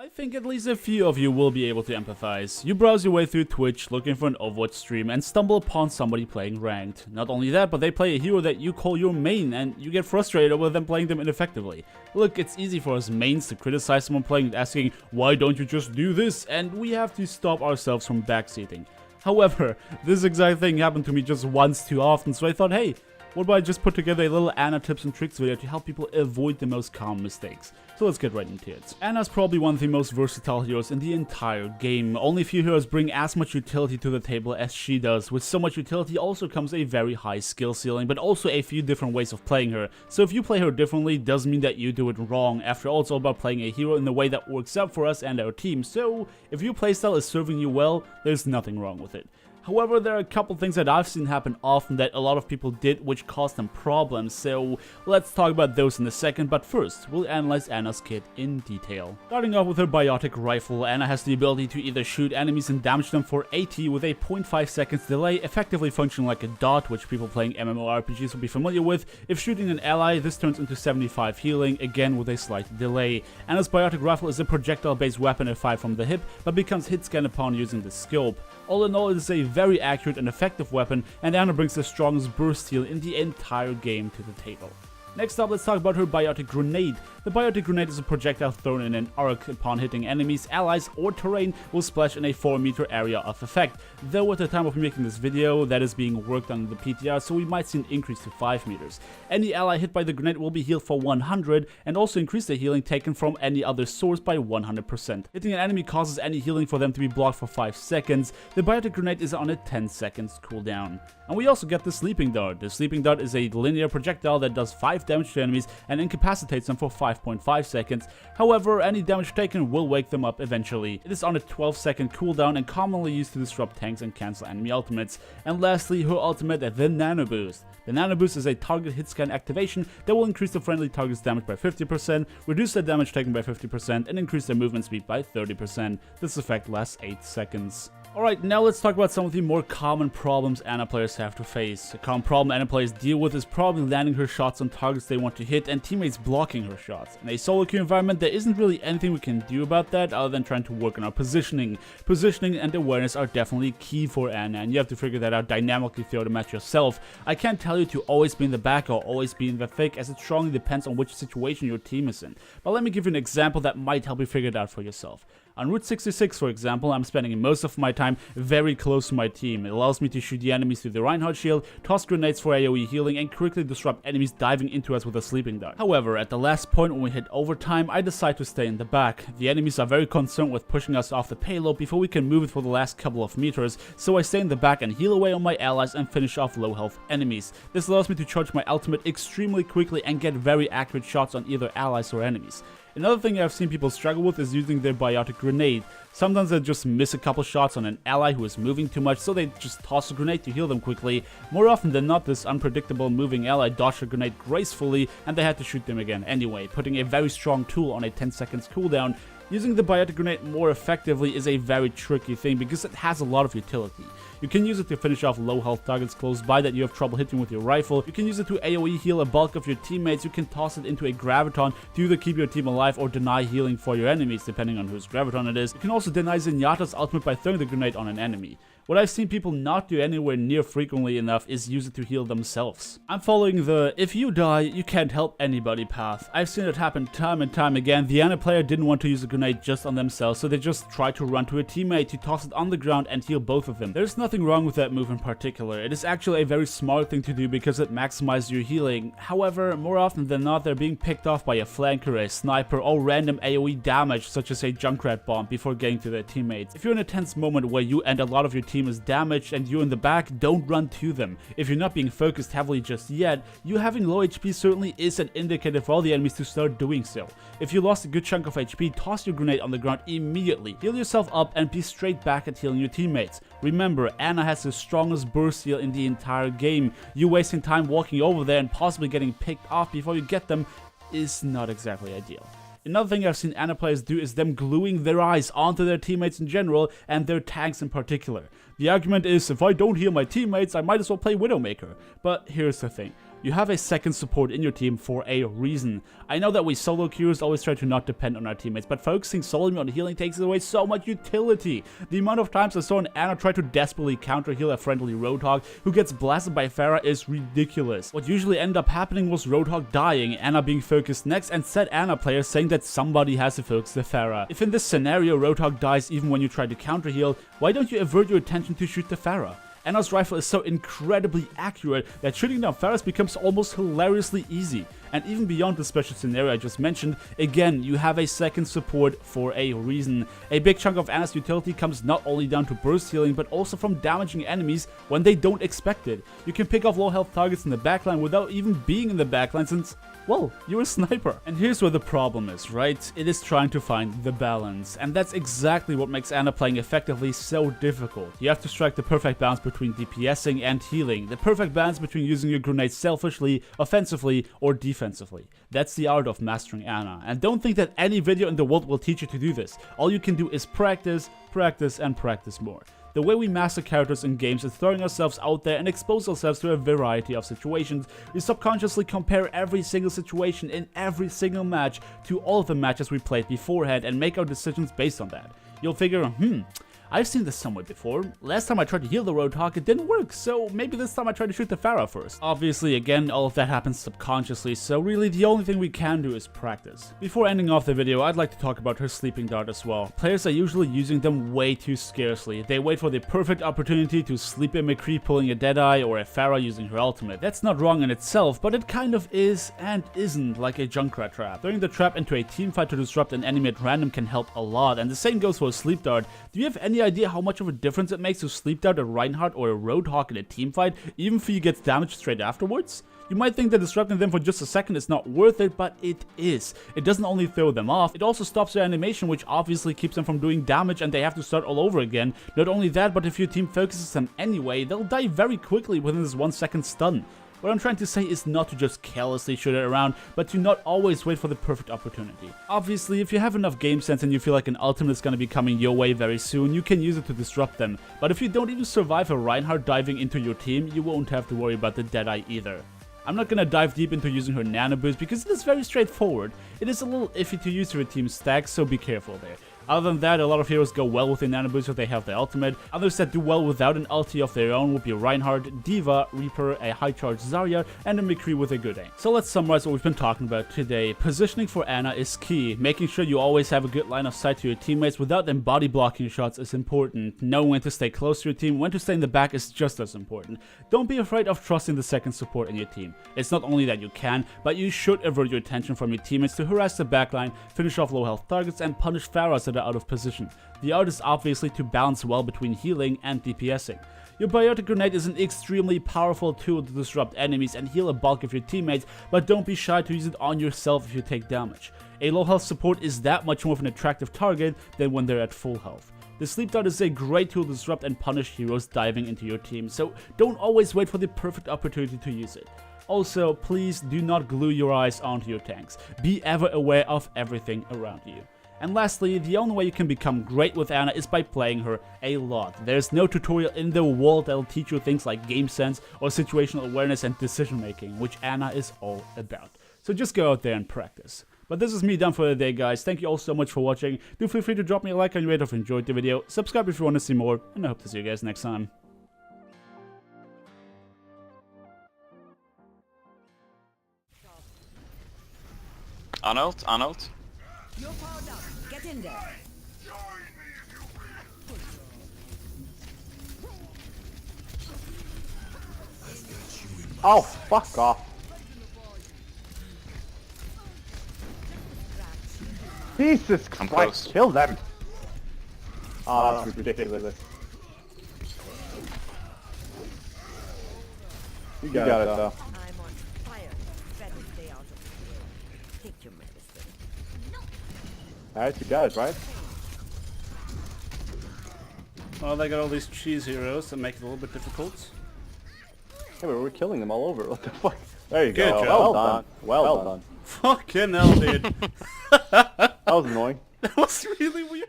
I think at least a few of you will be able to empathize. You browse your way through Twitch looking for an Overwatch stream and stumble upon somebody playing ranked. Not only that, but they play a hero that you call your main and you get frustrated over them playing them ineffectively. Look, it's easy for us mains to criticize someone playing and asking, why don't you just do this? And we have to stop ourselves from backseating. However, this exact thing happened to me just once too often, so I thought, hey, what about I just put together a little Ana tips and tricks video to help people avoid the most common mistakes. So let's get right into it. Ana's probably one of the most versatile heroes in the entire game. Only few heroes bring as much utility to the table as she does. With so much utility also comes a very high skill ceiling, but also a few different ways of playing her. So if you play her differently, doesn't mean that you do it wrong. After all, it's all about playing a hero in the way that works out for us and our team. So if your playstyle is serving you well, there's nothing wrong with it. However, there are a couple things that I've seen happen often that a lot of people did which caused them problems, so let's talk about those in a second, but first, we'll analyze Ana's kit in detail. Starting off with her biotic rifle, Ana has the ability to either shoot enemies and damage them for 80 with a 0.5 seconds delay, effectively functioning like a dot, which people playing MMORPGs will be familiar with. If shooting an ally, this turns into 75 healing, again with a slight delay. Ana's biotic rifle is a projectile-based weapon if fired from the hip, but becomes hit scan upon using the scope. All in all, it is a very accurate and effective weapon, and Ana brings the strongest burst heal in the entire game to the table. Next up, let's talk about her biotic grenade. The biotic grenade is a projectile thrown in an arc. Upon hitting enemies, allies, or terrain, will splash in a 4-meter area of effect. Though at the time of making this video, that is being worked on in the PTR, so we might see an increase to 5 meters. Any ally hit by the grenade will be healed for 100, and also increase the healing taken from any other source by 100%. Hitting an enemy causes any healing for them to be blocked for 5 seconds. The biotic grenade is on a 10 seconds cooldown. And we also get the sleeping dart. The sleeping dart is a linear projectile that does 5 damage to enemies and incapacitates them for 5.5 seconds. However, any damage taken will wake them up eventually. It is on a 12-second cooldown and commonly used to disrupt tanks and cancel enemy ultimates. And lastly, her ultimate, the Nano Boost. The Nano Boost is a target hit scan activation that will increase the friendly target's damage by 50%, reduce their damage taken by 50%, and increase their movement speed by 30%. This effect lasts 8 seconds. Alright, now let's talk about some of the more common problems Ana players have to face. A common problem Ana players deal with is probably landing her shots on targets they want to hit and teammates blocking her shots. In a solo queue environment, there isn't really anything we can do about that other than trying to work on our positioning. Positioning and awareness are definitely key for Ana, and you have to figure that out dynamically throughout the match yourself. I can't tell you to always be in the back or always be in the thick, as it strongly depends on which situation your team is in. But let me give you an example that might help you figure it out for yourself. On Route 66, for example, I'm spending most of my time very close to my team. It allows me to shoot the enemies through the Reinhardt shield, toss grenades for AoE healing, and quickly disrupt enemies diving into us with a sleeping dart. However, at the last point when we hit overtime, I decide to stay in the back. The enemies are very concerned with pushing us off the payload before we can move it for the last couple of meters, so I stay in the back and heal away on my allies and finish off low health enemies. This allows me to charge my ultimate extremely quickly and get very accurate shots on either allies or enemies. Another thing I've seen people struggle with is using their biotic grenade. Sometimes they just miss a couple shots on an ally who is moving too much, so they just toss a grenade to heal them quickly. More often than not, this unpredictable moving ally dodged a grenade gracefully and they had to shoot them again anyway, putting a very strong tool on a 10 seconds cooldown. Using the biotic grenade more effectively is a very tricky thing because it has a lot of utility. You can use it to finish off low health targets close by that you have trouble hitting with your rifle. You can use it to AoE heal a bulk of your teammates. You can toss it into a graviton to either keep your team alive or deny healing for your enemies, depending on whose graviton it is. You can also deny Zenyatta's ultimate by throwing the grenade on an enemy. What I've seen people not do anywhere near frequently enough is use it to heal themselves. I'm following the if you die, you can't help anybody path. I've seen it happen time and time again. The Ana player didn't want to use a grenade just on themselves, so they just tried to run to a teammate to toss it on the ground and heal both of them. There's nothing wrong with that move in particular. It is actually a very smart thing to do because it maximizes your healing. However, more often than not, they're being picked off by a flanker, a sniper, or random AoE damage such as a Junkrat bomb before getting to their teammates. If you're in a tense moment where you and a lot of your team is damaged and you're in the back, don't run to them. If you're not being focused heavily just yet, you having low HP certainly is an indicator for all the enemies to start doing so. If you lost a good chunk of HP, toss your grenade on the ground immediately. Heal yourself up and be straight back at healing your teammates. Remember, Ana has the strongest burst heal in the entire game. You wasting time walking over there and possibly getting picked off before you get them is not exactly ideal. Another thing I've seen Ana players do is them gluing their eyes onto their teammates in general and their tanks in particular. The argument is, if I don't heal my teammates, I might as well play Widowmaker. But here's the thing. You have a second support in your team for a reason. I know that we solo queuers always try to not depend on our teammates, but focusing solely on healing takes away so much utility. The amount of times I saw an Ana try to desperately counter heal a friendly Roadhog who gets blasted by Pharah is ridiculous. What usually ended up happening was Roadhog dying, Ana being focused next, and said Ana players saying that somebody has to focus the Pharah. If in this scenario Roadhog dies even when you try to counter heal, why don't you avert your attention to shoot the Pharah? Ana's rifle is so incredibly accurate that shooting down Pharahs becomes almost hilariously easy. And even beyond the special scenario I just mentioned, again, you have a second support for a reason. A big chunk of Ana's utility comes not only down to burst healing, but also from damaging enemies when they don't expect it. You can pick off low health targets in the backline without even being in the backline since, well, you're a sniper. And here's where the problem is, right? It is trying to find the balance. And that's exactly what makes Ana playing effectively so difficult. You have to strike the perfect balance between DPSing and healing. The perfect balance between using your grenades selfishly, offensively, or defensively. That's the art of mastering Ana. And don't think that any video in the world will teach you to do this. All you can do is practice, practice, and practice more. The way we master characters in games is throwing ourselves out there and expose ourselves to a variety of situations. We subconsciously compare every single situation in every single match to all of the matches we played beforehand and make our decisions based on that. You'll figure, I've seen this somewhere before. Last time I tried to heal the Roadhog, it didn't work, so maybe this time I try to shoot the Pharah first. Obviously, again, all of that happens subconsciously, so really the only thing we can do is practice. Before ending off the video, I'd like to talk about her sleeping dart as well. Players are usually using them way too scarcely. They wait for the perfect opportunity to sleep a McCree pulling a Deadeye or a Pharah using her ultimate. That's not wrong in itself, but it kind of is and isn't, like a Junkrat trap. Throwing the trap into a teamfight to disrupt an enemy at random can help a lot, and the same goes for a sleep dart. Do you have any idea how much of a difference it makes to sleep dart a Reinhardt or a Roadhog in a teamfight, even if he gets damaged straight afterwards? You might think that disrupting them for just a second is not worth it, but it is. It doesn't only throw them off, it also stops their animation, which obviously keeps them from doing damage and they have to start all over again. Not only that, but if your team focuses them anyway, they'll die very quickly within this 1 second stun. What I'm trying to say is not to just carelessly shoot it around, but to not always wait for the perfect opportunity. Obviously, if you have enough game sense and you feel like an ultimate is gonna be coming your way very soon, you can use it to disrupt them. But if you don't even survive a Reinhardt diving into your team, you won't have to worry about the Deadeye either. I'm not gonna dive deep into using her nano boost because it is very straightforward. It is a little iffy to use for a team stack, so be careful there. Other than that, a lot of heroes go well with a nano boost if they have the ultimate. Others that do well without an ulti of their own would be Reinhardt, D.Va, Reaper, a high charge Zarya, and a McCree with a good aim. So let's summarize what we've been talking about today. Positioning for Ana is key. Making sure you always have a good line of sight to your teammates without them body blocking shots is important. Knowing when to stay close to your team, when to stay in the back is just as important. Don't be afraid of trusting the second support in your team. It's not only that you can, but you should avert your attention from your teammates to harass the backline, finish off low health targets, and punish Pharahs that are out of position. The art is obviously to balance well between healing and DPSing. Your biotic grenade is an extremely powerful tool to disrupt enemies and heal a bulk of your teammates, but don't be shy to use it on yourself if you take damage. A low health support is that much more of an attractive target than when they're at full health. The sleep dart is a great tool to disrupt and punish heroes diving into your team, so don't always wait for the perfect opportunity to use it. Also, please do not glue your eyes onto your tanks. Be ever aware of everything around you. And lastly, the only way you can become great with Ana is by playing her a lot. There's no tutorial in the world that'll teach you things like game sense or situational awareness and decision making, which Ana is all about. So just go out there and practice. But this is me done for the day, guys. Thank you all so much for watching. Do feel free to drop me a like on your rate if you enjoyed the video. Subscribe if you want to see more, and I hope to see you guys next time. Arnold. You're powered up. Get in there. Oh, fuck off. Jesus I'm Christ, close. kill them. Oh, that's ridiculous. You got it, though. I'm on fire. Better stay out of the way. Take your medicine. Alright, you got it, right? Well, they got all these cheese heroes that make it a little bit difficult. Yeah, but we're killing them all over. What the fuck? There you Good go. job. Well done. Well done. Fucking hell, dude. That was annoying. That was really weird.